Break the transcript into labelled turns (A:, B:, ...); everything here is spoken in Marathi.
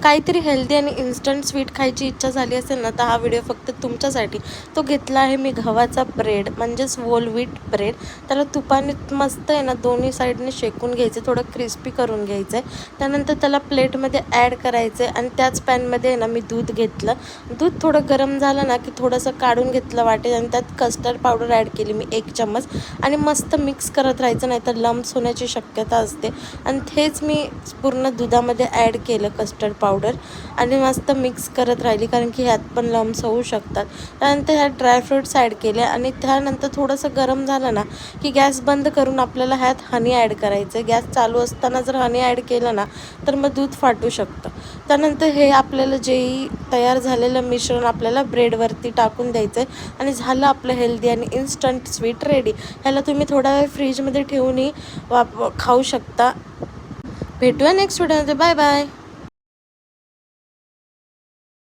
A: काहीतरी हेल्दी आणि इन्स्टंट स्वीट खायची इच्छा झाली असेल ना, तर हा व्हिडिओ फक्त तुमच्यासाठी. तो घेतला आहे मी गव्हाचा ब्रेड, म्हणजेच होल व्हीट ब्रेड. त्याला तुपाने मस्त आहे ना दोन्ही साईडने शेकून घ्यायचं, थोडं क्रिस्पी करून घ्यायचं आहे. त्यानंतर त्याला प्लेटमध्ये ॲड करायचं आहे आणि त्याच पॅनमध्ये आहे ना मी दूध घेतलं. दूध थोडं गरम झालं ना की थोडंसं काढून घेतलं वाटेत आणि त्यात कस्टर्ड पावडर ॲड केली मी 1 चम्मच आणि मस्त मिक्स करत राहायचं, नाही तर लम्प्स होण्याची शक्यता असते. आणि हेच मी पूर्ण दुधामध्ये ॲड केलं कस्टर्ड पावडर आणि मस्त मिक्स करत राहिली, कारण की ह्यात पण लम्प्स होऊ शकतात. त्यानंतर ह्यात ड्रायफ्रूट्स ॲड केले आणि त्यानंतर थोडंसं गरम झालं ना की गॅस बंद करून आपल्याला ह्यात हनी ॲड करायचं. गॅस चालू असताना जर हनी ॲड केलं ना तर मग दूध फाटू शकतं. त्यानंतर हे आपल्याला जेही तयार झालेलं मिश्रण आपल्याला ब्रेडवरती टाकून द्यायचं आहे आणि झालं आपलं हेल्दी आणि इन्स्टंट स्वीट रेडी. ह्याला तुम्ही थोडा वेळ फ्रीजमध्ये ठेवूनही खाऊ शकता. भेटूया नेक्स्ट व्हिडिओमध्ये. Bye bye.